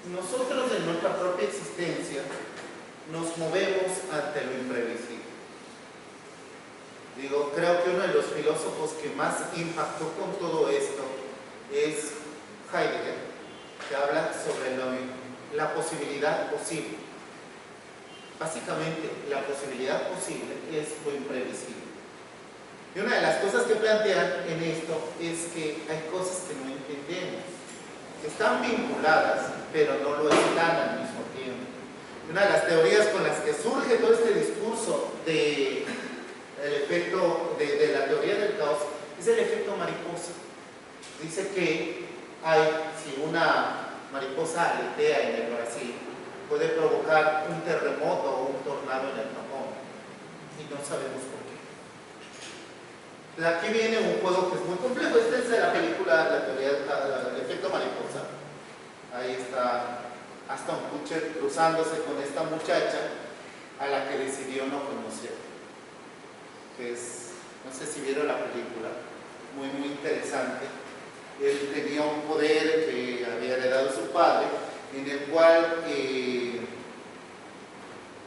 nosotros en nuestra propia existencia nos movemos ante lo imprevisible. Digo, creo que uno de los filósofos que más impactó con todo esto es Heidegger, que habla sobre la posibilidad posible. Básicamente, la posibilidad posible es lo imprevisible. Y una de las cosas que plantean en esto es que hay cosas que no entendemos, que están vinculadas, pero no lo están al mismo tiempo. Una de las teorías con las que surge todo este discurso de la teoría del caos es el efecto mariposa. Dice que si una mariposa aletea en el Brasil, puede provocar un terremoto o un tornado en el Japón, y no sabemos por qué. Aquí viene un juego que es muy complejo. Este es de la película La teoría del efecto mariposa. Ahí está Ashton Kutcher cruzándose con esta muchacha a la que decidió no conocer, que es, no sé si vieron la película, muy interesante. Él tenía un poder que había heredado su padre, en el cual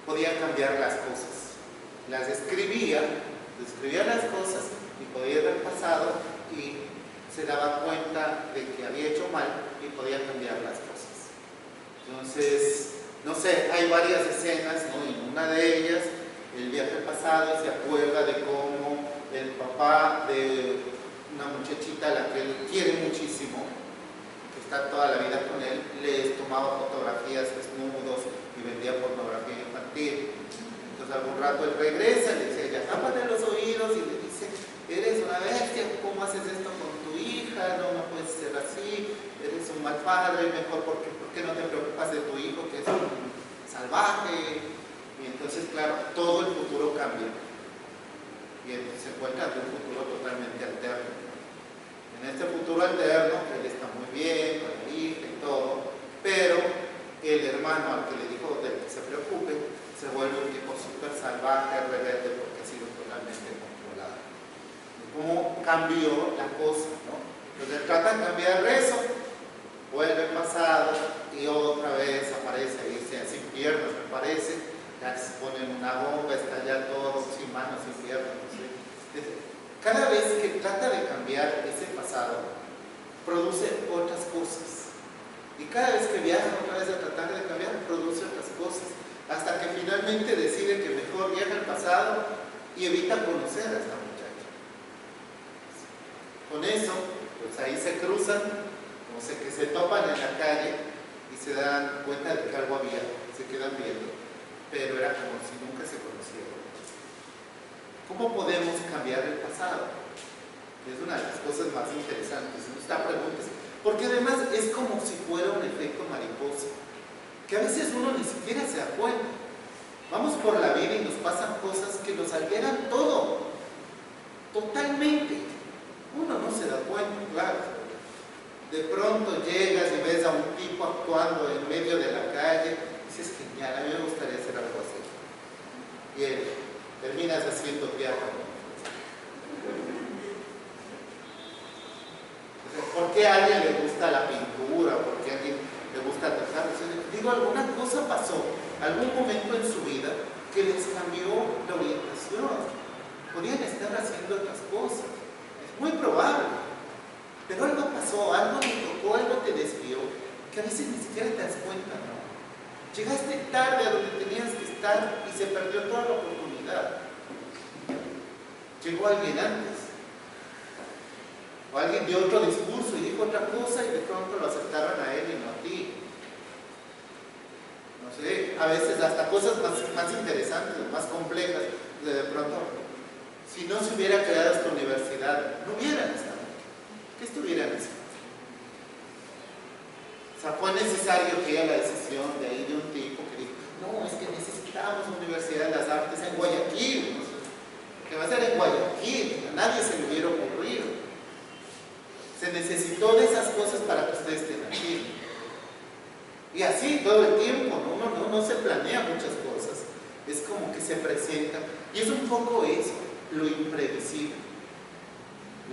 podía cambiar las cosas. Las describía las cosas y podía ver el pasado y se daba cuenta de que había hecho mal y podía cambiar las cosas. Entonces, no sé, hay varias escenas, ¿no? En una de ellas, él viaja al pasado y se acuerda de cómo el papá de una muchachita a la que él quiere muchísimo, que está toda la vida con él, les tomaba fotografías desnudos y vendía pornografía infantil. Entonces algún rato él regresa y le dice, ya tápate los oídos, y le dice, eres una bestia, ¿cómo haces esto con tu hija? No puedes ser así, eres un mal padre, mejor ¿por qué no te preocupas de tu hijo que es un salvaje? Y entonces, claro, todo el futuro cambia. Y entonces se encuentra en un futuro totalmente alterno. En este futuro alterno, él está muy bien, con la hija y todo, pero el hermano al que le dijo de que se preocupe, se vuelve un tipo súper salvaje, rebelde, porque ha sido totalmente controlado. Y cómo cambió la cosa, ¿no? Entonces trata de cambiar eso, vuelve al pasado y otra vez aparece, dice, sin piernas me parece, ya se ponen una bomba, está ya todo sin manos, sin piernas, no sé. Cada vez que trata de cambiar ese pasado, produce otras cosas. Y cada vez que viaja otra vez a tratar de cambiar, produce otras cosas. Hasta que finalmente decide que mejor viaja al pasado y evita conocer a esta muchacha. Con eso, pues ahí se cruzan, como que se topan en la calle y se dan cuenta de que algo había, se quedan viendo, pero era como si nunca se conocieran. ¿Cómo podemos cambiar el pasado? Es una de las cosas más interesantes. Esta pregunta es, porque además es como si fuera un efecto mariposa, que a veces uno ni siquiera se da cuenta. Vamos por la vida y nos pasan cosas que nos alteran todo, totalmente. Uno no se da cuenta, claro. De pronto llegas y ves a un tipo actuando en medio de la calle y dices, genial, a mí me gustaría hacer algo así. Y terminas haciendo teatro. ¿Por qué a alguien le gusta la pintura? ¿Por qué a alguien le gusta tocar? Digo, alguna cosa pasó, algún momento en su vida que les cambió la orientación. Podían estar haciendo otras cosas. Es muy probable. Pero algo pasó, algo te tocó, algo te desvió, que a veces ni siquiera te das cuenta, ¿no? Llegaste tarde a donde tenías que estar y se perdió toda la oportunidad. Llegó alguien antes. O alguien dio otro discurso y dijo otra cosa y de pronto lo aceptaron a él y no a ti. No sé, a veces hasta cosas más interesantes, más complejas, de pronto, si no se hubiera creado esta universidad, no hubieran estado. ¿Qué estuvieran haciendo? O sea, fue necesario que haya la decisión de ahí de un tipo que dijo, no, es que necesitamos una universidad de las artes en Guayaquil, ¿no? Que va a ser en Guayaquil, a nadie se le hubiera ocurrido. Se necesitó de esas cosas para que ustedes estén aquí. Y así todo el tiempo, ¿no? Uno no se planea muchas cosas, es como que se presenta. Y es un poco eso, lo imprevisible.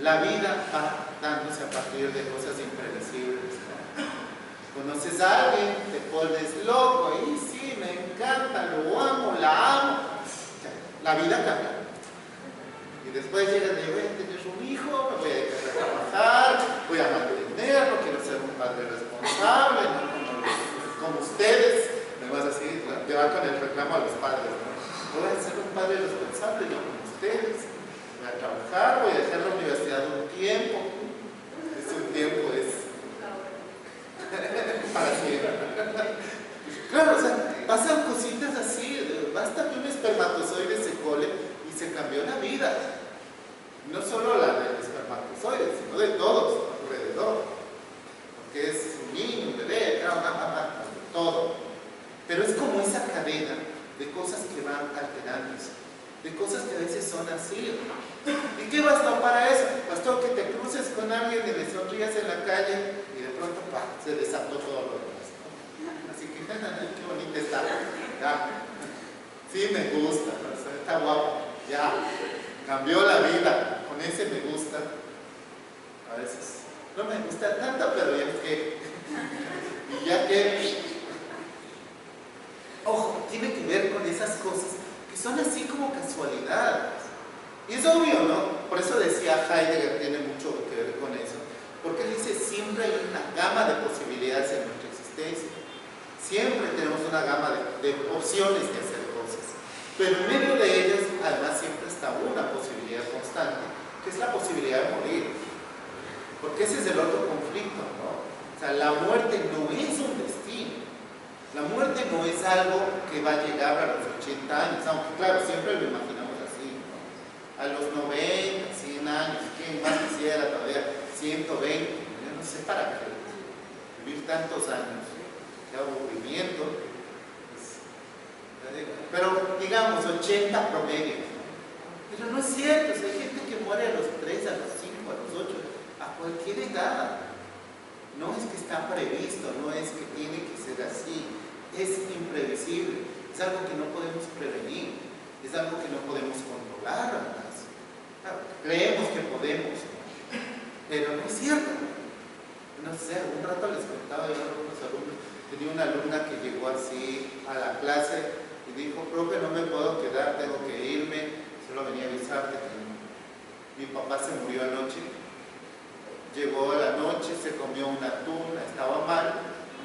La vida va dándose a partir de cosas imprevisibles, ¿no? Conoces a alguien, te pones loco, y sí, me encanta, lo amo, la amo. La vida cambia. Y después llegas y voy a tener un hijo, me voy a dedicar a trabajar, voy a mantenerlo, quiero ser un padre responsable, no como ustedes. Me vas así, te va con el reclamo a los padres, ¿no? Voy a ser un padre responsable, no como ustedes. Voy a trabajar, voy a dejar la universidad un tiempo. Ese un tiempo es para siempre. Claro, o sea, pasan cositas así, basta que un espermatozoide se cole y se cambió la vida. No solo la del espermatozoide, sino de todos alrededor. Porque es un niño, un bebé, todo. Pero es como esa cadena de cosas que van alternándose, de cosas que a veces son así. ¿Y qué bastó para eso? Bastó que te cruces con alguien y le sonrías en la calle y de pronto se desató todo lo demás. Así que, qué bonita está. Ya. Sí, me gusta, está guapo. Ya, cambió la vida. Con ese me gusta. A veces no me gusta tanto, pero ya que. Y ya que. Ojo, tiene que ver con esas cosas que son así como casualidades. Y es obvio, ¿no? Por eso decía Heidegger, tiene mucho que ver con eso. Porque él dice, siempre hay una gama de posibilidades en nuestra existencia. Siempre tenemos una gama de opciones de hacer cosas. Pero en medio de ellas, además, siempre está una posibilidad constante, que es la posibilidad de morir. Porque ese es el otro conflicto, ¿no? O sea, la muerte no es un destino. La muerte no es algo que va a llegar a los 80 años, aunque claro, siempre lo imaginamos así, ¿no? A los 90, 100 años, ¿quién más quisiera todavía? 120, yo no sé para qué vivir tantos años, qué aburrimiento. Pero digamos 80 promedio, ¿no? Pero no es cierto, o sea, hay gente que muere a los 3, a los 5, a los 8, a cualquier edad. No es que está previsto, no es que tiene que ser así, es imprevisible, es algo que no podemos prevenir, es algo que no podemos controlar además. Claro, creemos que podemos, pero no es cierto. No sé, un rato les contaba yo a unos alumnos, tenía una alumna que llegó así a la clase y dijo, profe, no me puedo quedar, tengo que irme, solo venía a avisarte que mi papá se murió anoche. Llegó a la noche, se comió un atún, estaba mal,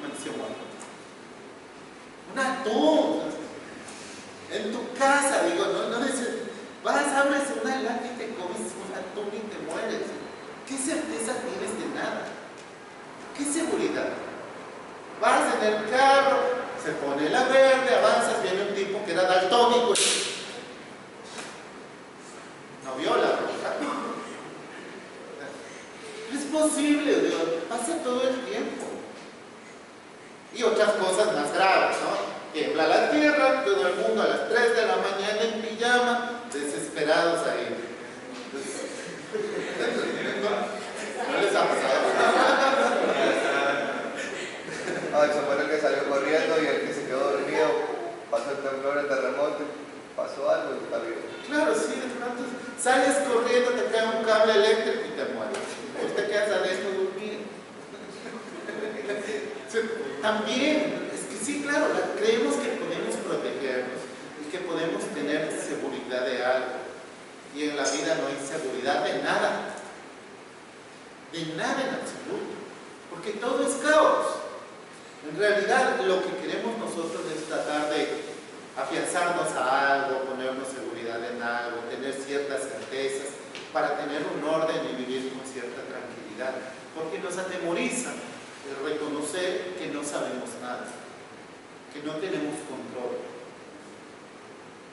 amaneció muerto. Un atún en tu casa, digo, no dices, vas, abres una lata y te comes un atún y te mueres. ¿Qué certeza tienes de nada? ¿Qué seguridad? Vas en el carro, se pone la verde, avanzas, viene un tipo que era daltónico. No vio la roja. Es posible, Dios, pasa todo el tiempo. Y otras cosas más graves, ¿no? Tiembla la tierra, todo el mundo a las 3 de la mañana en pijama, desesperados ahí. ¿No les ha pasado? Eso fue el que salió corriendo y el que se quedó dormido, pasó el temblor, el terremoto, pasó algo y está vivo. Claro, sí, de pronto sales corriendo, te cae un cable eléctrico y te mueres. Pues te quedas adentro durmiendo. También, es que sí, claro, creemos que podemos protegernos y que podemos tener seguridad de algo. Y en la vida no hay seguridad de nada. De nada en absoluto. Porque todo es caos. En realidad, lo que queremos nosotros es tratar de afianzarnos a algo, ponernos seguridad en algo, tener ciertas certezas para tener un orden y vivir con cierta tranquilidad. Porque nos atemoriza el reconocer que no sabemos nada, que no tenemos control,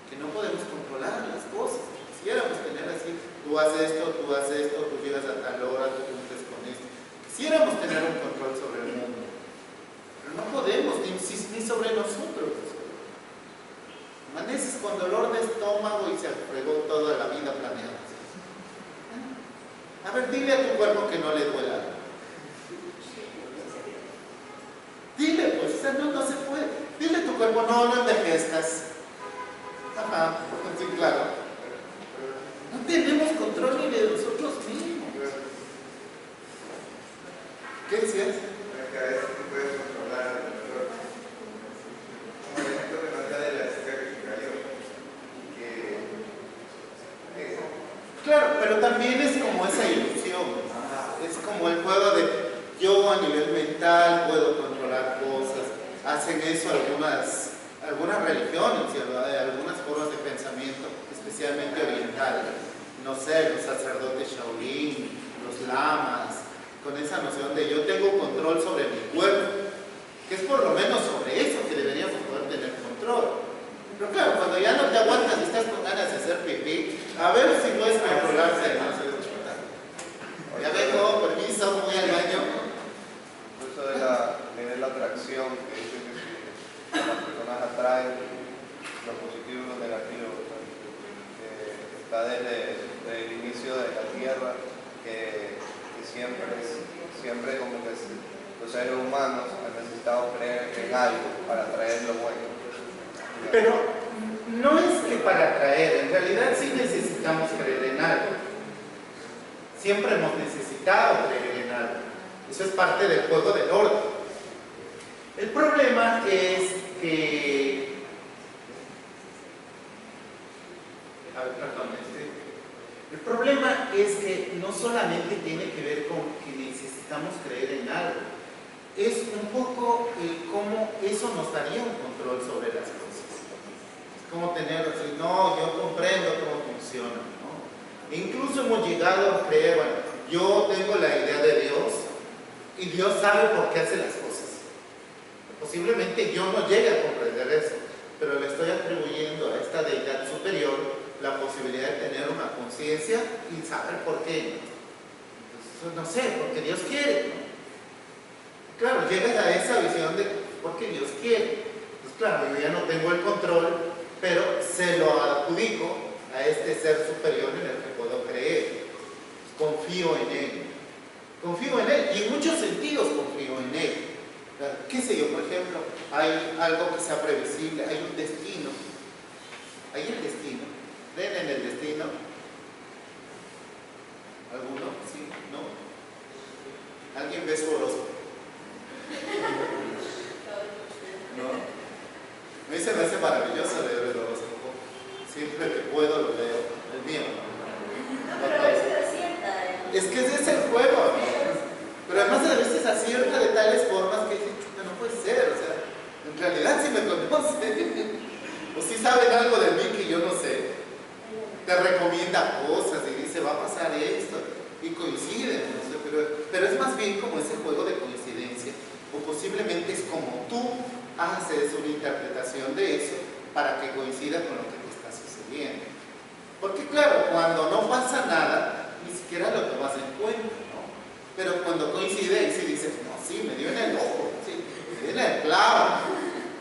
que no podemos controlar las cosas. Quisiéramos tener así, tú haces esto, tú llegas a tal hora, tú cumples con esto. Quisiéramos tener un control sobre el mundo, pero no podemos, ni sobre nosotros. Amaneces con dolor de estómago y se fregó toda la vida planeada. A ver, dile a tu cuerpo que no le duela. Dile, pues, no se puede. Dile a tu cuerpo, no envejezcas. Ajá, sí, claro. No tenemos control ni de nosotros mismos. ¿Qué decías? Que a veces tú puedes Claro, pero también es como esa ilusión, es como el juego de yo a nivel mental puedo controlar cosas, hacen eso algunas religiones y algunas formas de pensamiento, especialmente orientales, no sé, los sacerdotes Shaolin, los lamas, con esa noción de yo tengo control sobre mi cuerpo, que es por lo menos sobre eso que deberíamos poder tener control. Pero claro, cuando ya no te aguantas y estás con ganas de hacer pipí, a ver si puedes controlarte, ¿no? Ya vengo, permiso, voy al baño. Eso de la atracción, que dice que las personas atraen lo positivo y lo negativo, que está desde el inicio de la Tierra, que siempre como que los seres humanos han necesitado creer en algo para atraer lo bueno. Pero no es que para atraer, en realidad sí necesitamos creer en algo. Siempre hemos necesitado creer en algo. Eso es parte del juego del orden. El problema es que... El problema es que no solamente tiene que ver con que necesitamos creer en algo, es un poco cómo eso nos daría un control sobre las cosas. Es como tener así, no, yo comprendo cómo funciona, ¿no? E incluso hemos llegado a creer, bueno, yo tengo la idea de Dios y Dios sabe por qué hace las cosas. Posiblemente yo no llegue a comprender eso, pero le estoy atribuyendo a esta deidad superior la posibilidad de tener una conciencia y saber por qué. Entonces, no sé, porque Dios quiere, ¿no? Claro, llegas a esa visión de porque Dios quiere. Pues claro, yo ya no tengo el control, pero se lo adjudico a este ser superior en el que puedo creer. Confío en Él. Confío en Él y en muchos sentidos confío en Él. ¿Qué sé yo? Por ejemplo, hay algo que sea previsible, hay un destino. Hay el destino. ¿Creen en el destino? ¿Alguno? ¿Sí? ¿No? ¿Alguien ve su horóscopo? ¿No? A mí se me hace maravilloso leer el horóscopo. Siempre que puedo lo leo. El mío, ¿no? Pero a veces acierta. Es que ese es el juego, ¿no? Pero además a veces acierta de tales formas que no puede ser. O sea, en realidad sí me conocen. O sí saben algo de mí que yo no sé. Te recomienda cosas y dice, va a pasar esto. Y coinciden, no sé, pero es más bien como ese juego de coincidencia. O posiblemente es como tú haces una interpretación de eso para que coincida con lo que te está sucediendo. Porque claro, cuando no pasa nada, ni siquiera lo tomas en cuenta, ¿no? Pero cuando coincide, y si dices, no, sí, me dio en el ojo, sí, me dio en el clavo,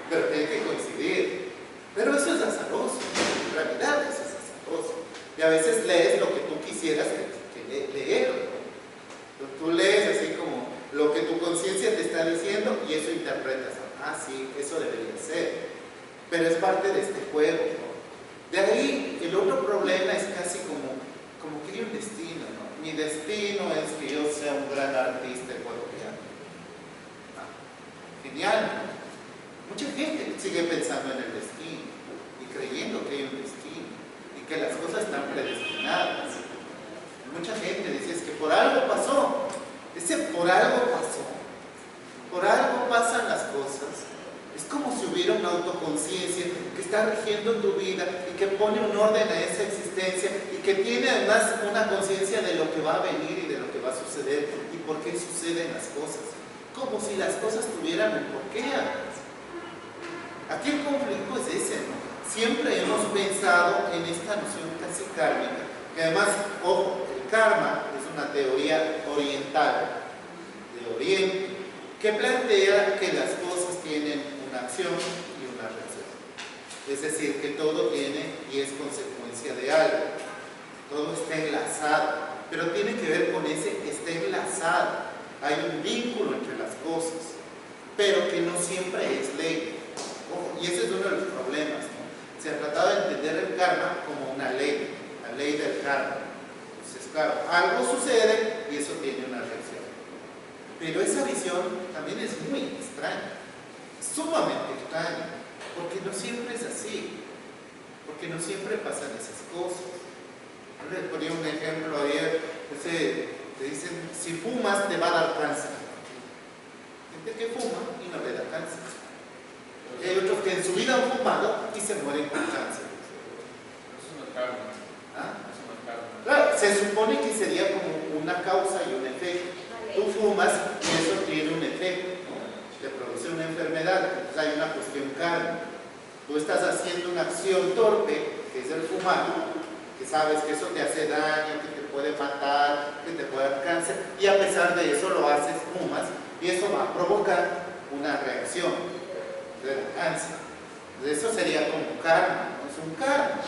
pero tiene que coincidir. Pero eso es azaroso, en realidad eso es azaroso. Y a veces lees lo que tú quisieras que leer, ¿no? Tú lees así como lo que tu conciencia te está diciendo y eso interpretas. Ah, sí, eso debería ser. Pero es parte de este juego, ¿no? De ahí, el otro problema es casi como que hay un destino, ¿no? Mi destino es que yo sea un gran artista ecuatoriano. Ah, genial, ¿no? Mucha gente sigue pensando en el destino y creyendo que hay un destino y que las cosas están predestinadas. Mucha gente dice, es que por algo pasó. Ese por algo pasó. Por algo pasan las cosas. Es como si hubiera una autoconciencia que está rigiendo tu vida y que pone un orden a esa existencia y que tiene además una conciencia de lo que va a venir y de lo que va a suceder y por qué suceden las cosas. Como si las cosas tuvieran un porqué. Aquí el conflicto es ese, ¿no? Siempre hemos pensado en esta noción casi kármica, que además, ojo, el karma es una teoría oriental, de Oriente, que plantea que las cosas tienen una acción y una reacción. Es decir, que todo tiene y es consecuencia de algo. Todo está enlazado, pero tiene que ver con ese está enlazado. Hay un vínculo entre las cosas, pero que no siempre es ley. Ojo, y ese es uno de los problemas, ¿no? Se ha tratado de entender el karma como una ley, la ley del karma. Entonces, claro, algo sucede y eso tiene una reacción. Pero esa visión también es muy extraña, sumamente extraña, porque no siempre es así, porque no siempre pasan esas cosas. Les ponía un ejemplo ayer, te dicen, si fumas te va a dar cáncer. Gente que fuma y no le da cáncer. Y hay otros que en su vida han fumado y se mueren con cáncer. Eso no es karma. ¿Ah? Eso no es karma. Claro, se supone que sería como una causa y un efecto. Tú fumas y eso tiene un efecto, ¿no? Te produce una enfermedad, entonces hay una cuestión karma. Tú estás haciendo una acción torpe, que es el fumar, que sabes que eso te hace daño, que te puede matar, que te puede dar cáncer, y a pesar de eso lo haces, fumas, y eso va a provocar una reacción de cáncer. Entonces eso sería como karma, ¿no? Es un karma.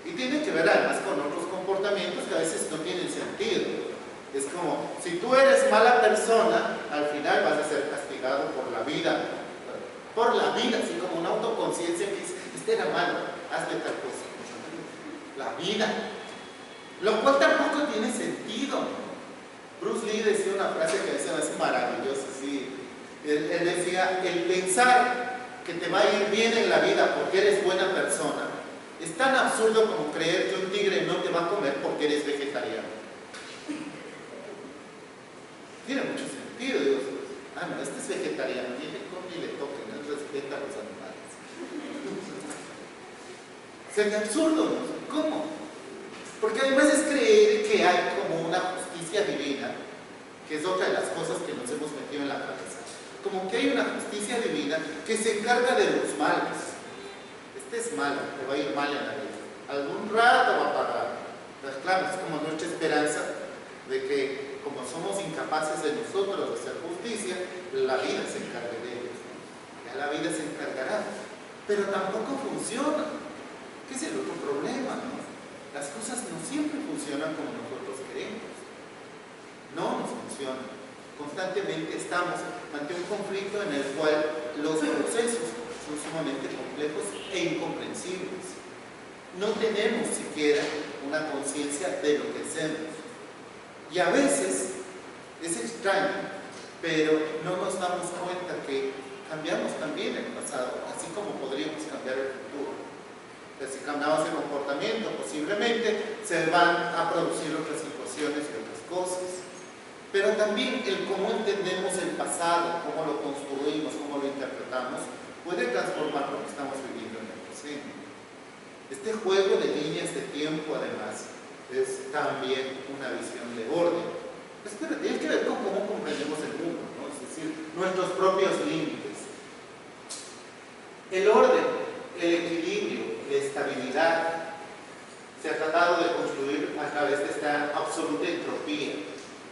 Y tiene que ver además con otros comportamientos que a veces no tienen sentido. Es como, si tú eres mala persona, al final vas a ser castigado por la vida. Por la vida, así como una autoconciencia que dice, este era malo, hazle tal cosa. La vida. Lo cual tampoco tiene sentido. Bruce Lee decía una frase que a veces me hace maravillosa, ¿sí? Él decía, el pensar que te va a ir bien en la vida porque eres buena persona es tan absurdo como creer que un tigre no te va a comer porque eres vegetariano. Tiene mucho sentido, Dios. Ah, no, este es vegetariano, ni le come ni le toque, no respeta a los animales. Sería absurdo, ¿no? ¿Cómo? Porque además es creer que hay como una justicia divina, que es otra de las cosas que nos hemos metido en la cabeza. Como que hay una justicia divina que se encarga de los males. Este es malo, te va a ir mal en la vida. Algún rato va a pagar. Pues claro, es como nuestra esperanza de que como somos incapaces de nosotros hacer justicia, la vida se encargue de ellos, ¿no? Ya la vida se encargará. Pero tampoco funciona. ¿Qué es el otro problema, no? Las cosas no siempre funcionan como nosotros queremos. No nos funcionan. Constantemente estamos ante un conflicto en el cual los procesos son sumamente complejos e incomprensibles. No tenemos siquiera una conciencia de lo que hacemos. Y a veces es extraño, pero no nos damos cuenta que cambiamos también el pasado, así como podríamos cambiar el futuro. Entonces, si cambiamos el comportamiento, posiblemente se van a producir otras situaciones y otras cosas. Pero también el cómo entendemos el pasado, cómo lo construimos, cómo lo interpretamos, puede transformar lo que estamos viviendo en el presente. Este juego de líneas de tiempo, además, es también una visión de orden. Pero tiene que ver con cómo comprendemos el mundo, ¿no? Es decir, nuestros propios límites. El orden, el equilibrio, la estabilidad se ha tratado de construir a través de esta absoluta entropía,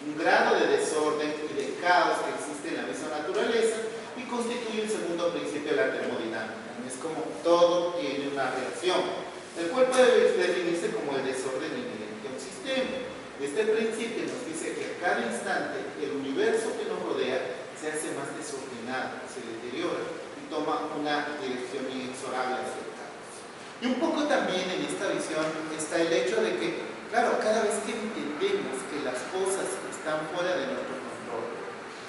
un grado de desorden y de caos que existe en la misma naturaleza y constituye el segundo principio de la termodinámica. Es como todo tiene una reacción, el cual puede definirse como el desorden inherente a un sistema. Este principio nos dice que a cada instante el universo que nos rodea se hace más desordenado, se deteriora y toma una dirección inexorable hacia el caos. Y un poco también en esta visión está el hecho de que, claro, cada vez que entendemos que las cosas están fuera de nuestro control,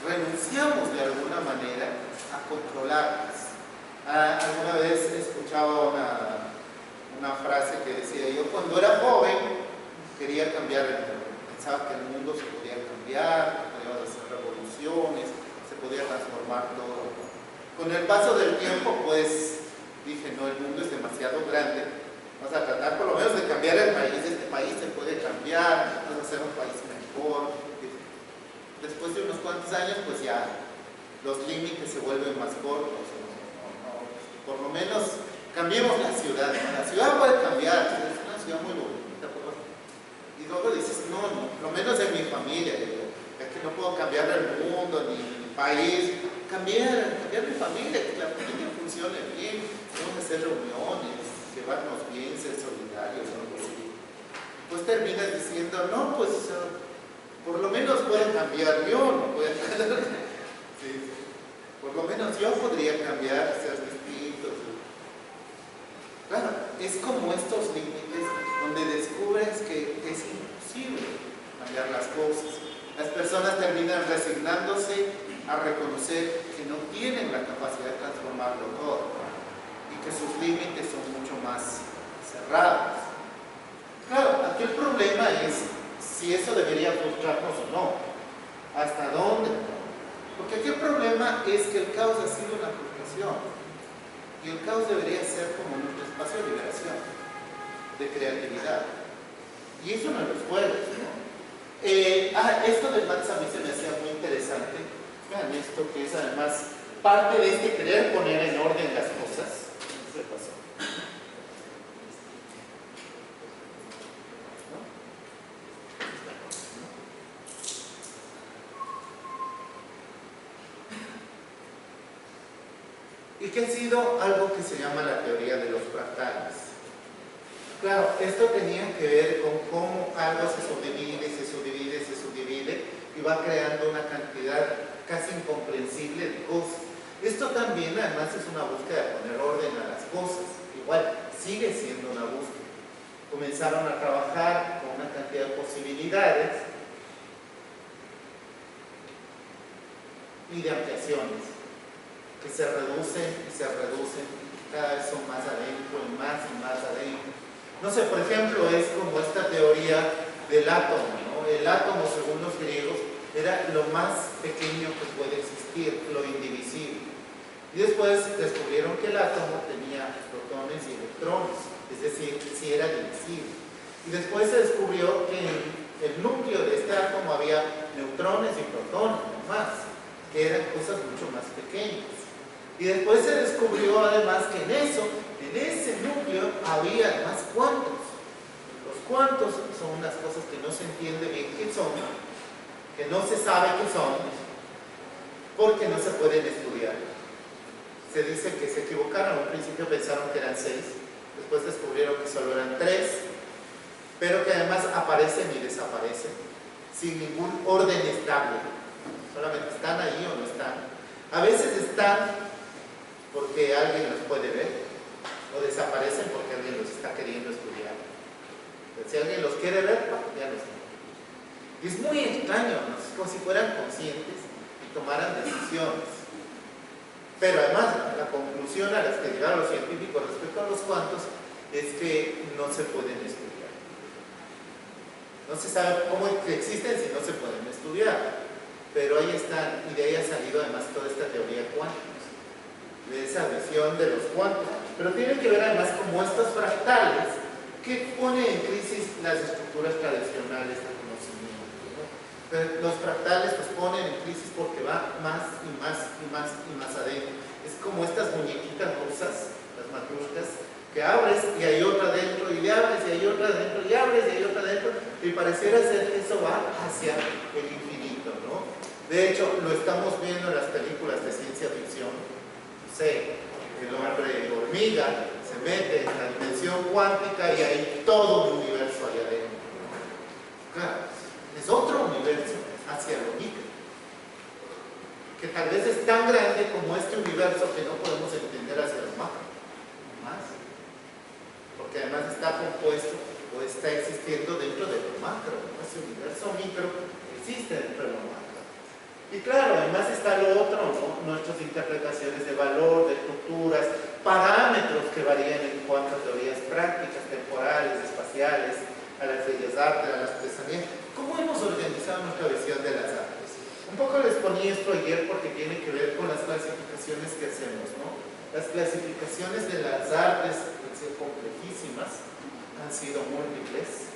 renunciamos de alguna manera a controlarlas. Alguna vez escuchaba una frase que decía, yo cuando era joven quería cambiar el mundo, pensaba que el mundo se podía cambiar, podía hacer revoluciones, se podía transformar todo. Con el paso del tiempo, pues dije, no, el mundo es demasiado grande, vamos a tratar por lo menos de cambiar el país, este país se puede cambiar, vamos a hacer un país mejor. Después de unos cuantos años, pues ya los límites se vuelven más cortos, por lo menos cambiemos la ciudad. La ciudad puede cambiar, es una ciudad muy bonita, y luego dices, no, por lo menos en mi familia, digo, es que no puedo cambiar el mundo ni el país, cambiar mi familia, que la familia funcione bien, tenemos que hacer reuniones, llevarnos bien, ser solidarios, algo así. Pues terminas diciendo, no, pues por lo menos puedo cambiar yo, no puedo cambiar. Sí. Por lo menos yo podría cambiar, ser distinto. Claro, es como estos límites donde descubres que es imposible cambiar las cosas. Las personas terminan resignándose a reconocer que no tienen la capacidad de transformarlo todo y que sus límites son mucho más cerrados. Claro, aquí aquí el problema es si eso debería frustrarnos o no. ¿Hasta dónde? Porque aquí el problema es que el caos ha sido una frustración. Y el caos debería ser como nuestro espacio de liberación, de creatividad. Y eso no es los juegos, ¿no? Esto del Max a mí se me hacía muy interesante. Vean esto que es además parte de este querer poner en orden las cosas. ¿Qué pasó? Y que ha sido algo que se llama la teoría de los fractales. Claro, esto tenía que ver con cómo algo se subdivide, se subdivide, se subdivide y va creando una cantidad casi incomprensible de cosas. Esto también además es una búsqueda de poner orden a las cosas. Igual, sigue siendo una búsqueda. Comenzaron a trabajar con una cantidad de posibilidades y de ampliaciones que se reducen y se reducen, cada vez son más adentro y más adentro. No sé, por ejemplo, es como esta teoría del átomo, ¿no? El átomo, según los griegos, era lo más pequeño que puede existir, lo indivisible. Y después descubrieron que el átomo tenía protones y electrones, es decir, sí era divisible. Y después se descubrió que en el núcleo de este átomo había neutrones y protones, no más, que eran cosas mucho más pequeñas. Y después se descubrió además que en ese núcleo había además cuantos. Los cuantos son unas cosas que no se entiende bien qué son, que no se sabe qué son, porque no se pueden estudiar. Se dice que se equivocaron, al principio pensaron que eran 6, después descubrieron que solo eran 3, pero que además aparecen y desaparecen, sin ningún orden estable. Solamente están ahí o no están. A veces están porque alguien los puede ver, o desaparecen porque alguien los está queriendo estudiar. Pero si alguien los quiere ver, ya no están. Y es muy extraño, ¿no? Es como si fueran conscientes y tomaran decisiones. Pero además, la conclusión a la que llegaron los científicos respecto a los cuantos es que no se pueden estudiar. No se sabe cómo existen si no se pueden estudiar. Pero ahí están, y de ahí ha salido además toda esta teoría cuántica, de esa visión de los cuantos, pero tiene que ver además como estos fractales que ponen en crisis las estructuras tradicionales del conocimiento, ¿no? Pero los fractales pues ponen en crisis porque va más y más y más y más adentro. Es como estas muñequitas rusas, las matrushkas, que abres y hay otra dentro, y le abres y hay otra dentro, y abres y hay otra dentro, y pareciera ser que eso va hacia el infinito, ¿no? De hecho, lo estamos viendo en las películas de ciencia ficción. El hombre hormiga se mete en la dimensión cuántica y hay todo un universo allá adentro. Claro, es otro universo hacia lo micro, que tal vez es tan grande como este universo que no podemos entender hacia lo macro, más, porque además está compuesto o está existiendo dentro de lo macro, ¿no? Ese universo micro existe dentro de lo macro. Y claro, además está lo otro, ¿no? Nuestras interpretaciones de valor, de estructuras, parámetros que varían en cuanto a teorías prácticas, temporales, espaciales, a las bellas artes, a la artesanía. ¿Cómo hemos organizado nuestra visión de las artes? Un poco les ponía esto ayer porque tiene que ver con las clasificaciones que hacemos, ¿no? Las clasificaciones de las artes han sido complejísimas, han sido múltiples.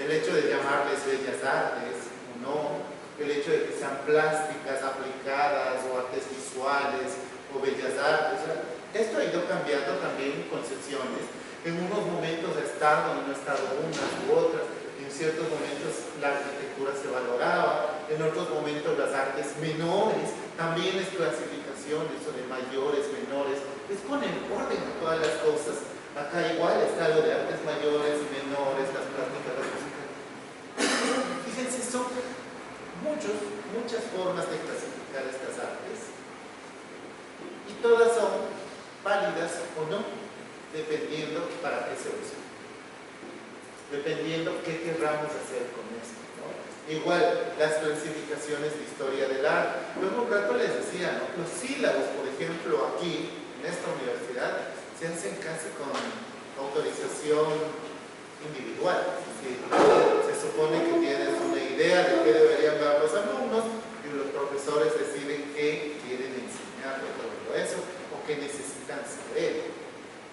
El hecho de llamarles bellas artes, no. El hecho de que sean plásticas, aplicadas, o artes visuales, o bellas artes. O sea, esto ha ido cambiando también en concepciones. En unos momentos ha estado, no ha estado unas u otras. En ciertos momentos la arquitectura se valoraba, en otros momentos las artes menores. También es clasificación, eso de mayores, menores. Es poner orden a todas las cosas. Acá igual está lo de artes mayores y menores, las plásticas, las músicas. Fíjense, son muchas formas de clasificar estas artes y todas son válidas o no, dependiendo para qué se usan, dependiendo qué querramos hacer con esto, ¿no? Igual las clasificaciones de historia del arte. Luego un rato les decía, ¿no? Los sílabos, por ejemplo, aquí en esta universidad se hacen casi con autorización individual, es que se supone que tienes una idea de qué deberían ver los alumnos y los profesores deciden qué quieren enseñar de todo eso o qué necesitan saber.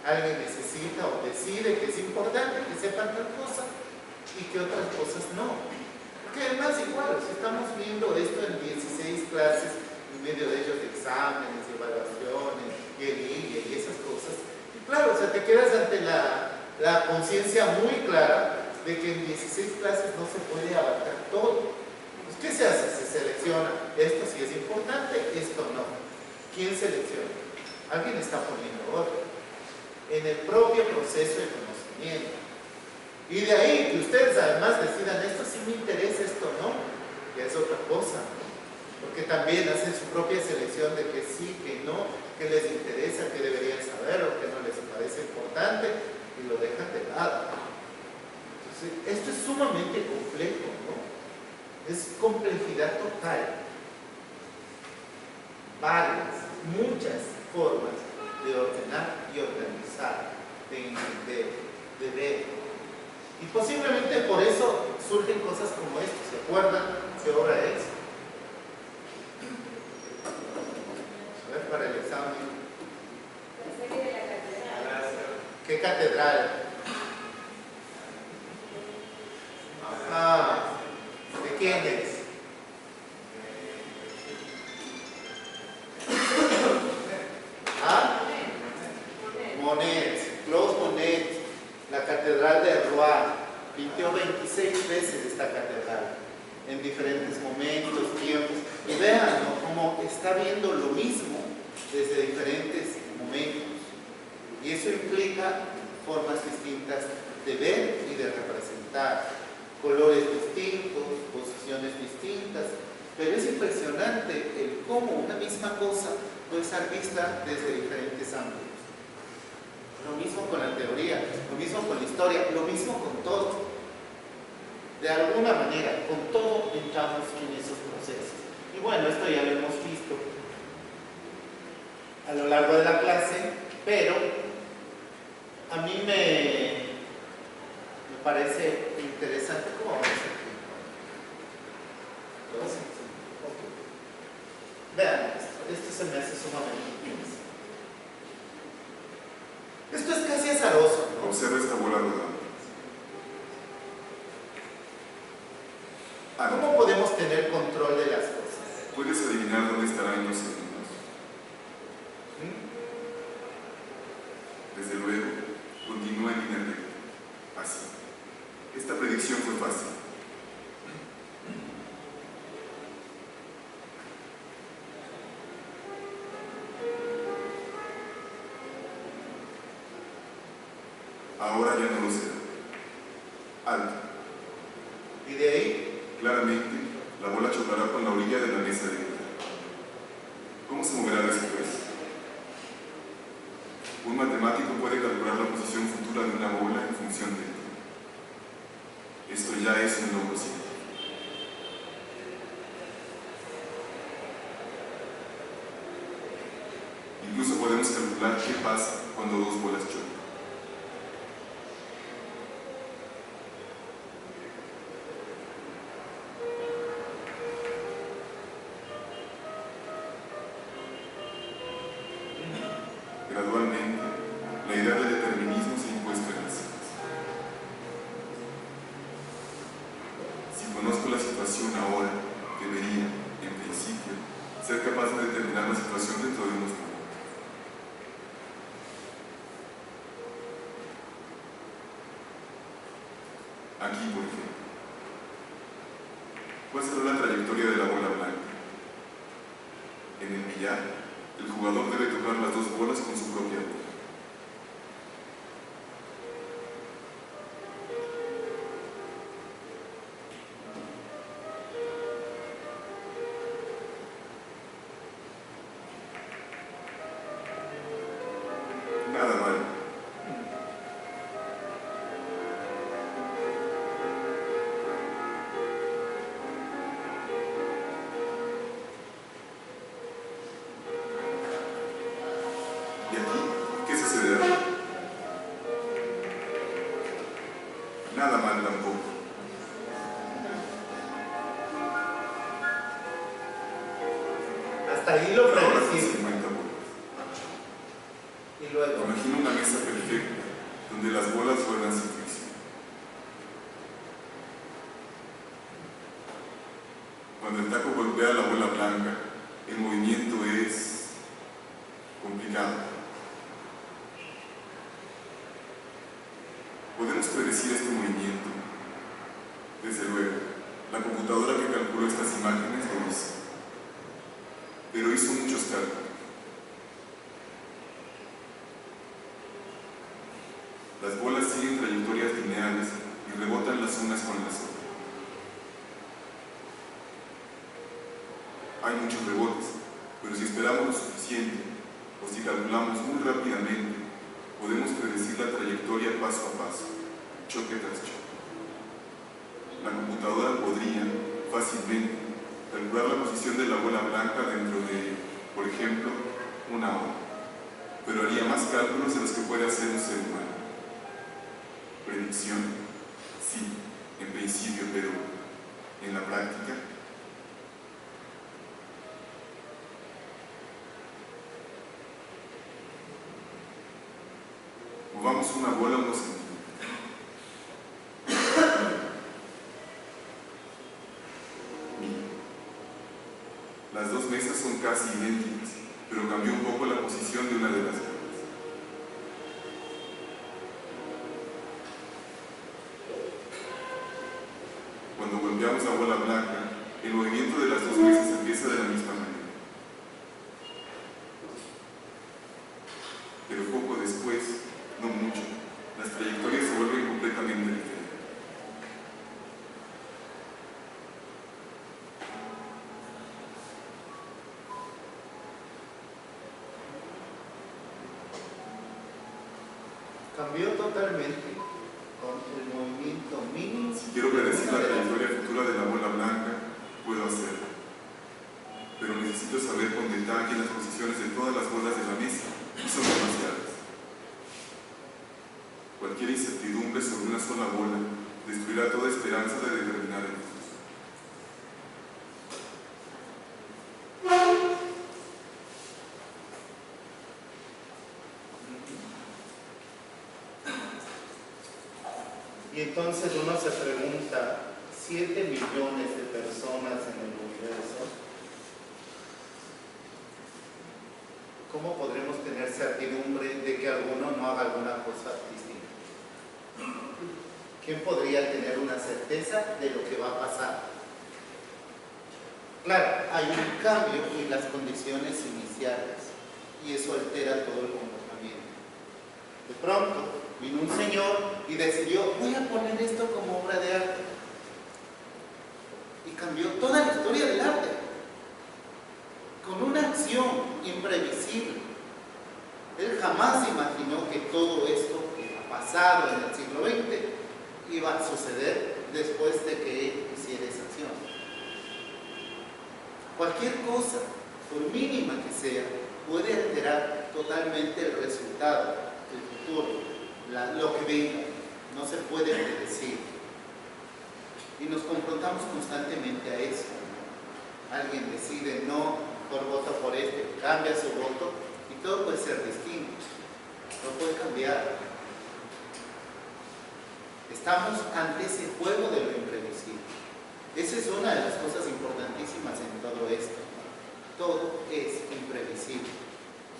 Alguien necesita o decide que es importante que sepan tal cosa y que otras cosas no. Porque además igual, si estamos viendo esto en 16 clases, en medio de ellos de exámenes, evaluaciones, y el IE y esas cosas, y claro, o sea, te quedas ante la conciencia muy clara de que en 16 clases no se puede abarcar todo. Pues, ¿qué se hace? Se selecciona. Esto sí es importante, esto no. ¿Quién selecciona? Alguien está poniendo orden en el propio proceso de conocimiento. Y de ahí que ustedes además decidan, esto sí me interesa, esto no, ya es otra cosa, ¿no? Porque también hacen su propia selección de que sí, que no, que les interesa, que deberían saber o que no les parece importante y lo dejan de lado. Entonces, esto es sumamente complejo, ¿no? Es complejidad total. Varias, muchas formas de ordenar y organizar, de entender, de ver. Y posiblemente por eso surgen cosas como esto. ¿Se acuerdan qué obra es? A ver, para el examen. La serie de la catedral. ¿Qué catedral? Ah, ¿de quién es? ¿Ah? Monet, Claude Monet, la catedral de Rouen. Pintó 26 veces esta catedral en diferentes momentos, tiempos, y vean, ¿no?, cómo está viendo lo mismo desde diferentes momentos, y eso implica formas distintas de ver y de representar, colores distintos, posiciones distintas, pero es impresionante el cómo una misma cosa puede ser vista desde diferentes ángulos. Lo mismo con la teoría, lo mismo con la historia, lo mismo con todo. De alguna manera, con todo entramos en esos procesos. Y bueno, esto ya lo hemos visto a lo largo de la clase, pero a mí me parece interesante cómo vamos aquí. Vean esto se me hace sumamente interesante. Esto es casi azaroso, ¿no? Observa esta bola rodante. ¿Cómo podemos tener control de las cosas? ¿Puedes adivinar dónde estarán en los segundos? Desde luego, continúa en línea recta. Así. Esta predicción fue fácil. Ahora ya no lo será. Alto. Y de ahí, Claramente, la bola chocará con la orilla de la mesa de billar. ¿Cómo se moverá después? Un matemático puede calcular la posición futura de una bola en función de esto. Esto ya es un logro científico. Incluso podemos calcular qué pasa cuando dos bolas chocan. Gradualmente, la idea del determinismo se ha impuesto en las ciencias. Si conozco la situación ahora, debería, en principio, ser capaz de determinar la situación dentro de unos momentos. Aquí, por ejemplo, ¿cuál será la trayectoria de la bola blanca? En el billar, el jugador debe tocar las dos bolas con su propia bola. Nada mal. ¿Y aquí qué sucederá? Nada mal tampoco. las bolas ruedan sin fricción. Cuando el taco golpea la bola blanca, el movimiento es complicado. ¿Podemos predecir este movimiento? Desde luego, la computadora que calculó estas imágenes lo hizo, pero hizo muchos cálculos. Las bolas siguen trayectorias lineales y rebotan las unas con las otras. Hay muchos rebotes, pero si esperamos lo suficiente o si calculamos muy rápidamente, podemos predecir la trayectoria paso a paso, choque tras choque. La computadora podría fácilmente calcular la posición de la bola blanca dentro de, por ejemplo, una hora, pero haría más cálculos de los que puede hacer un ser humano. Predicción, sí, en principio, pero en la práctica. Movamos una bola unos centímetros. Las dos mesas son casi idénticas, pero cambió un poco la posición de una de las bolas. Cuando golpeamos la bola blanca, el movimiento de las dos mesas empieza de la misma manera. Pero poco después, no mucho, las trayectorias se vuelven completamente diferentes. Cambió totalmente con el movimiento mínimo. Si quiero predecir la trayectoria futura de la bola blanca, puedo hacerlo. Pero necesito saber con detalle las posiciones de todas las bolas de la mesa, y son demasiadas. Cualquier incertidumbre sobre una sola bola destruirá toda esperanza de determinar el futuro. Y entonces uno se pregunta, 7 millones de personas en el universo, ¿cómo podremos tener certidumbre de que alguno no haga alguna cosa distinta? ¿Quién podría tener una certeza de lo que va a pasar? Claro, hay un cambio en las condiciones iniciales y eso altera todo el comportamiento. De pronto, vino un señor y decidió, voy a poner esto como obra de arte. Y cambió toda la historia del arte. Con una acción imprevisible. Él jamás imaginó que todo esto que ha pasado en el siglo XX iba a suceder después de que él hiciera esa acción. Cualquier cosa, por mínima que sea, puede alterar totalmente el resultado, el futuro. Lo que venga, no se puede predecir. Y nos confrontamos constantemente a eso. Alguien decide no, mejor vota por este, cambia su voto y todo puede ser distinto. No puede cambiar. Estamos ante ese juego de lo imprevisible. Esa es una de las cosas importantísimas en todo esto. Todo es imprevisible.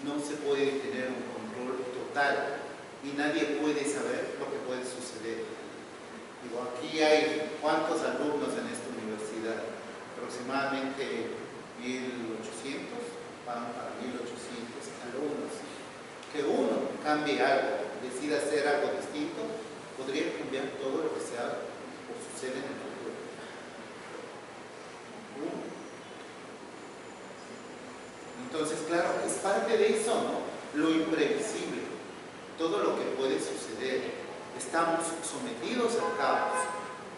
No se puede tener un control total. Y nadie puede saber lo que puede suceder. Digo, aquí hay ¿cuántos alumnos en esta universidad? Aproximadamente 1.800, van para 1.800 alumnos. Que uno cambie algo, decida hacer algo distinto, podría cambiar todo lo que sea o sucede en el futuro. Entonces, claro, es parte de eso, ¿no? Lo imprevisible. Todo lo que puede suceder, estamos sometidos al caos,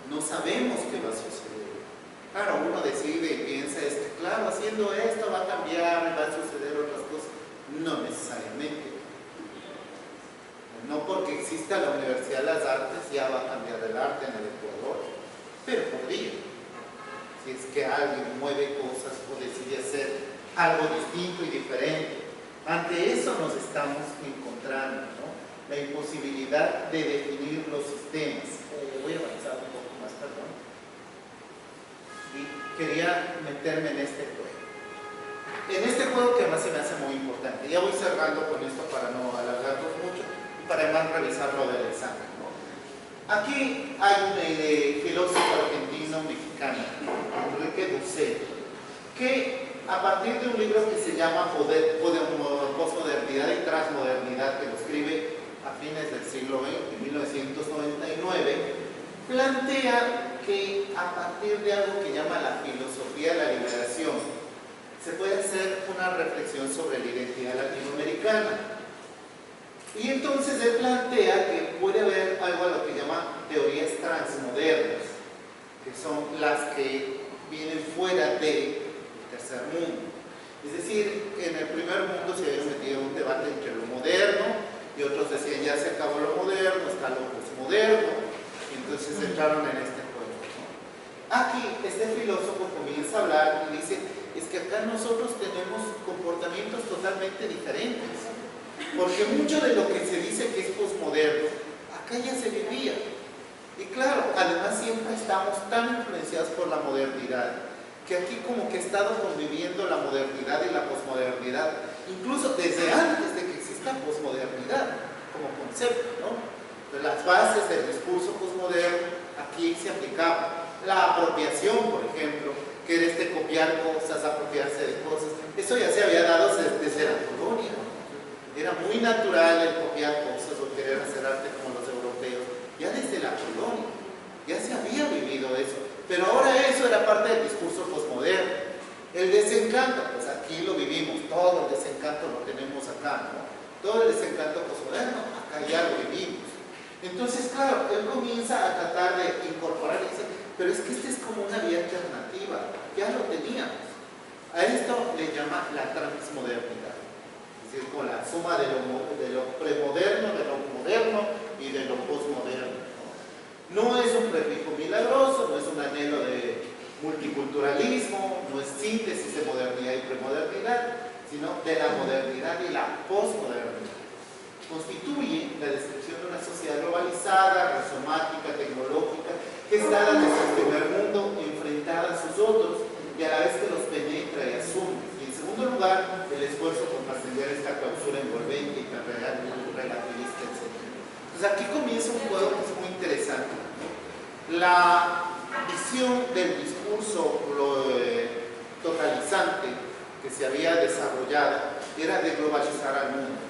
no sabemos qué va a suceder. Claro, uno decide y piensa, claro, haciendo esto va a cambiar, va a suceder otras cosas. No necesariamente. No porque exista la Universidad de las Artes ya va a cambiar el arte en el Ecuador, pero podría. Si es que alguien mueve cosas o decide hacer algo distinto y diferente. Ante eso nos estamos encontrando, ¿no? la imposibilidad de definir los sistemas. Voy a avanzar un poco más, perdón. Y quería meterme en este juego. En este juego que además se me hace muy importante. Ya voy cerrando con esto para no alargarlo mucho y para además revisar lo del examen, ¿no? Aquí hay un filósofo argentino-mexicano, Enrique Dussel, que a partir de un libro que se llama Posmodernidad y Transmodernidad, que lo escribe a fines del siglo XX, 1999, plantea que a partir de algo que llama la filosofía de la liberación, se puede hacer una reflexión sobre la identidad latinoamericana. Y entonces él plantea que puede haber algo a lo que llama teorías transmodernas, que son las que vienen fuera del tercer mundo. Es decir, en el primer mundo se había metido un debate entre lo moderno, y otros decían ya se acabó lo moderno, está lo posmoderno, y entonces entraron en este juego, ¿no? Aquí este filósofo comienza a hablar y dice, es que acá nosotros tenemos comportamientos totalmente diferentes, porque mucho de lo que se dice que es posmoderno, acá ya se vivía. Y claro, además siempre estamos tan influenciados por la modernidad, que aquí como que ha estado conviviendo la modernidad y la posmodernidad, incluso desde antes de que exista posmodernidad como concepto, ¿no? Entonces, las bases del discurso posmoderno aquí se aplicaban. La apropiación, por ejemplo, que era copiar cosas, apropiarse de cosas, eso ya se había dado desde la colonia, ¿no? Era muy natural el copiar cosas o querer hacer arte como los europeos, ya desde la colonia, ya se había vivido eso, pero ahora eso era parte del discurso posmoderno. El desencanto, pues aquí lo vivimos, todo el desencanto lo tenemos acá, ¿no? Todo el desencanto posmoderno, acá ya lo vivimos. Entonces, claro, él comienza a tratar de incorporar y dice, pero es que esta es como una vía alternativa, ya lo teníamos. A esto le llama la transmodernidad, es decir, con la suma de lo premoderno, de lo moderno y de lo posmoderno. No es un prefijo milagroso, no es un anhelo de multiculturalismo, no es síntesis de modernidad y premodernidad, sino de la modernidad y la posmodernidad. Constituye la descripción de una sociedad globalizada, rizomática, tecnológica, que es dada desde el primer mundo, enfrentada a sus otros y a la vez que los penetra y asume. Y en segundo lugar, el esfuerzo por trascender esta clausura envolvente y relativista, etc. Entonces aquí comienza un juego que es muy interesante, ¿no? La visión del discurso totalizante que se había desarrollado era de globalizar al mundo,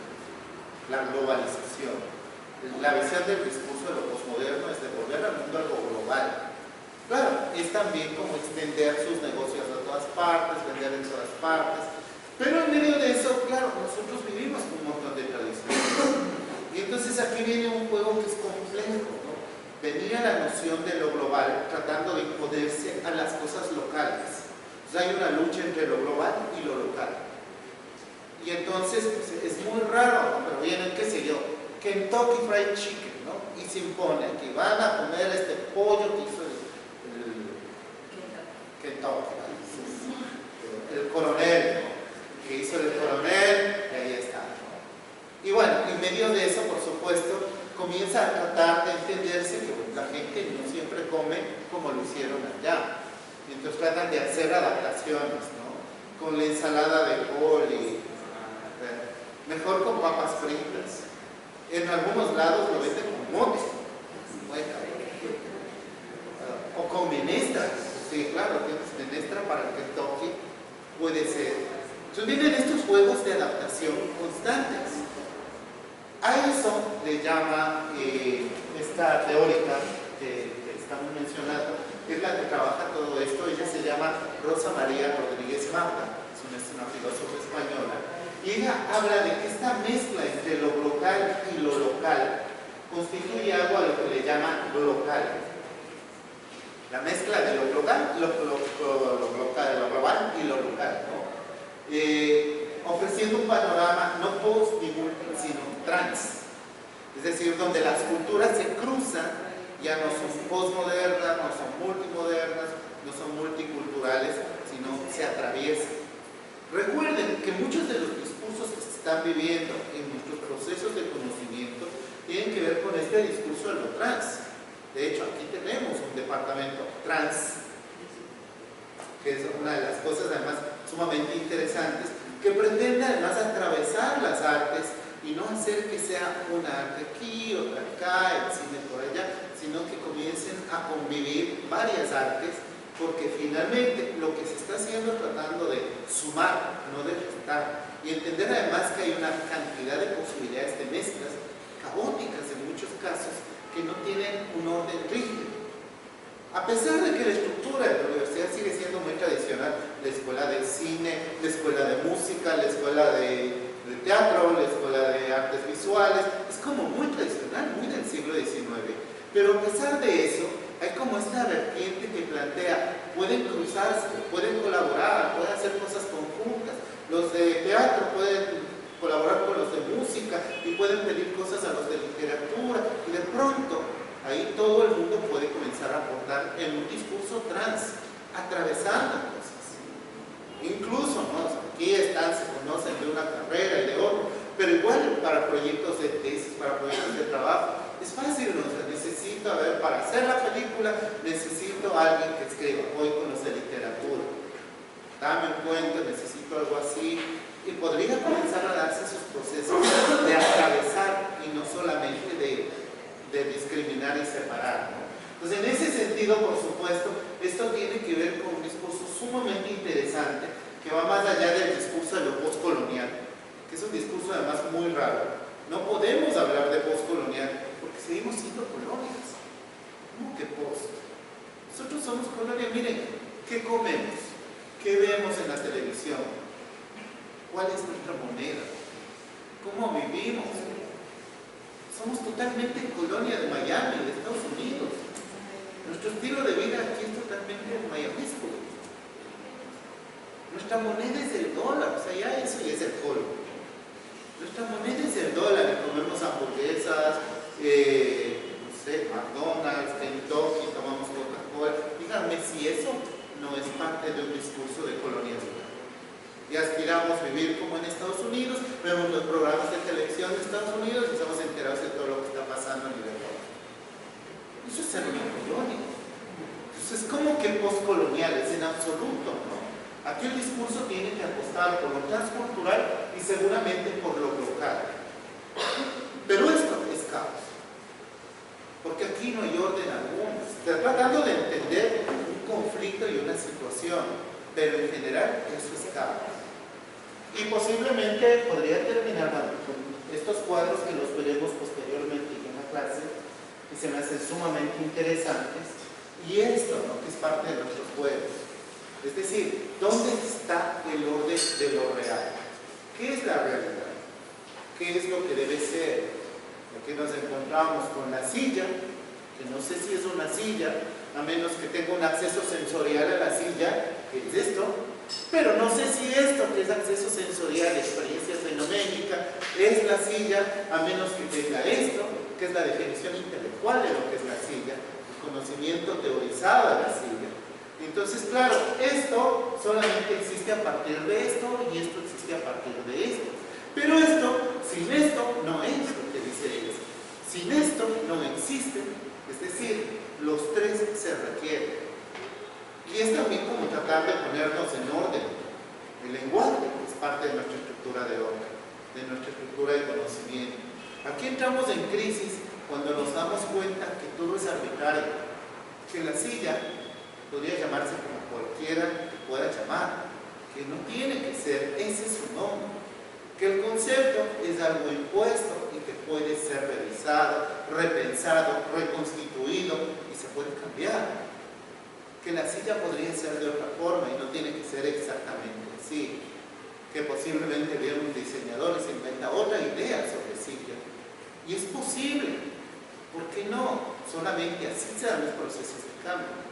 la globalización. La visión del discurso de lo posmoderno es de volver al mundo algo global. Claro, es también como extender sus negocios a todas partes, vender en todas partes, pero en medio de eso, claro, nosotros vivimos con un montón de tradiciones. Y entonces aquí viene un juego que es complejo, ¿no? Venía la noción de lo global tratando de imponerse a las cosas locales. Entonces hay una lucha entre lo global y lo local. Y entonces pues, es muy raro, ¿no? Pero vienen, qué sé yo, Kentucky Fried Chicken, ¿no? Y se impone que van a comer este pollo que hizo el Kentucky, ¿no? El coronel, ¿no? Que hizo el coronel, y ahí está, ¿no? Y bueno, en medio de eso, por supuesto, comienza a tratar de entenderse que la gente no siempre come como lo hicieron allá. Y entonces tratan de hacer adaptaciones, ¿no? Con la ensalada de col y mejor con papas fritas. En algunos lados lo venden con mote. O con menestras. Sí, claro, tienes menestra para el Kentucky. Puede ser. Entonces vienen estos juegos de adaptación constantes. A eso le llama esta teórica que estamos mencionando, que es la que trabaja todo esto. Ella se llama Rosa María Rodríguez Mata, es una filósofa española, y ella habla de que esta mezcla entre lo local y lo local constituye algo a lo que le llama lo local. La mezcla de lo global, lo global y lo local, ¿no? Ofreciendo un panorama no post ni multi, sino trans, es decir, donde las culturas se cruzan, ya no son postmodernas, no son multimodernas, no son multiculturales, sino se atraviesan. Recuerden que muchos de los discursos que se están viviendo en nuestros procesos de conocimiento tienen que ver con este discurso de lo trans. De hecho, aquí tenemos un departamento trans, que es una de las cosas además sumamente interesantes, que pretende además atravesar las artes y no hacer que sea una arte aquí, otra acá, el cine por allá, sino que comiencen a convivir varias artes, porque finalmente lo que se está haciendo es tratando de sumar, no de restar, y entender además que hay una cantidad de posibilidades de mezclas caóticas en muchos casos que no tienen un orden rígido. A pesar de que la estructura de la universidad sigue siendo muy tradicional, la escuela de cine, la escuela de música, la escuela de teatro, la escuela de artes visuales, es como muy tradicional, muy del siglo XIX. Pero a pesar de eso, hay como esta vertiente que plantea, pueden cruzarse, pueden colaborar, pueden hacer cosas conjuntas. Los de teatro pueden colaborar con los de música y pueden pedir cosas a los de literatura, y de pronto ahí todo el mundo puede comenzar a aportar en un discurso trans, atravesando cosas. Incluso, ¿no? Aquí están, se conocen de una carrera y de otra, pero igual para proyectos de tesis, para proyectos de trabajo, es fácil, ¿no? O sea, necesito, a ver, para hacer la película, necesito a alguien que escriba, voy con los de literatura, dame un cuento, necesito algo así, y podría comenzar a darse esos procesos de atravesar y no solamente de discriminar y separar, ¿no? Entonces, en ese sentido, por supuesto, esto tiene que ver con un discurso sumamente interesante que va más allá del discurso de lo postcolonial, que es un discurso además muy raro. No podemos hablar de postcolonial porque seguimos siendo colonias. ¿Cómo que post? Nosotros somos colonia. Miren, ¿qué comemos? ¿Qué vemos en la televisión? ¿Cuál es nuestra moneda? ¿Cómo vivimos? Somos totalmente colonia de Miami, de Estados Unidos. Nuestro estilo de vida aquí es totalmente mayamesco. Nuestra moneda es el dólar, o sea, ya eso ya es el colmo. Nuestra moneda es el dólar y comemos hamburguesas, no sé, McDonald's, Kentucky, tomamos Coca-Cola. Díganme si eso no es parte de un discurso de colonialismo. Y aspiramos a vivir como en Estados Unidos, vemos los programas de televisión de Estados Unidos y estamos enterados de todo lo que está pasando a nivel global. Eso es ser una colonia. Entonces, es como que postcoloniales, en absoluto, ¿no? Aquí el discurso tiene que apostar por lo transcultural y seguramente por lo local. Pero esto es caos. Porque aquí no hay orden alguno. Se está tratando de entender un conflicto y una situación, pero en general eso es caos. Y posiblemente podría terminar con estos cuadros que los veremos posteriormente en la clase, que se me hacen sumamente interesantes, y esto, ¿no? Que es parte de nuestros pueblos. Es decir, ¿dónde está el orden de lo real? ¿Qué es la realidad? ¿Qué es lo que debe ser? Aquí nos encontramos con la silla, que no sé si es una silla, a menos que tenga un acceso sensorial a la silla, que es esto, pero no sé si esto, que es acceso sensorial, experiencia fenoménica, es la silla, a menos que tenga esto, que es la definición intelectual de lo que es la silla, el conocimiento teorizado de la silla. Entonces, claro, esto solamente existe a partir de esto y esto existe a partir de esto. Pero esto, sin esto, no es lo que dice ellos. Sin esto no existen, es decir, los tres se requieren. Y es también como tratar de ponernos en orden. El lenguaje es parte de nuestra estructura de orden, de nuestra estructura de conocimiento. Aquí entramos en crisis cuando nos damos cuenta que todo es arbitrario, que la silla podría llamarse como cualquiera que pueda llamar, que no tiene que ser, ese es su nombre, que el concepto es algo impuesto y que puede ser revisado, repensado, reconstituido y se puede cambiar, que la silla podría ser de otra forma y no tiene que ser exactamente así, que posiblemente viene un diseñador y se inventa otra idea sobre silla, y es posible, ¿por qué no? Solamente así se dan los procesos de cambio.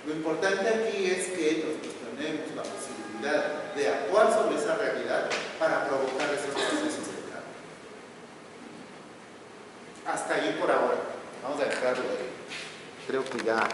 Lo importante aquí es que nos cuestionemos la posibilidad de actuar sobre esa realidad para provocar esos procesos de cambio. Hasta ahí por ahora. Vamos a dejarlo ahí. Creo que ya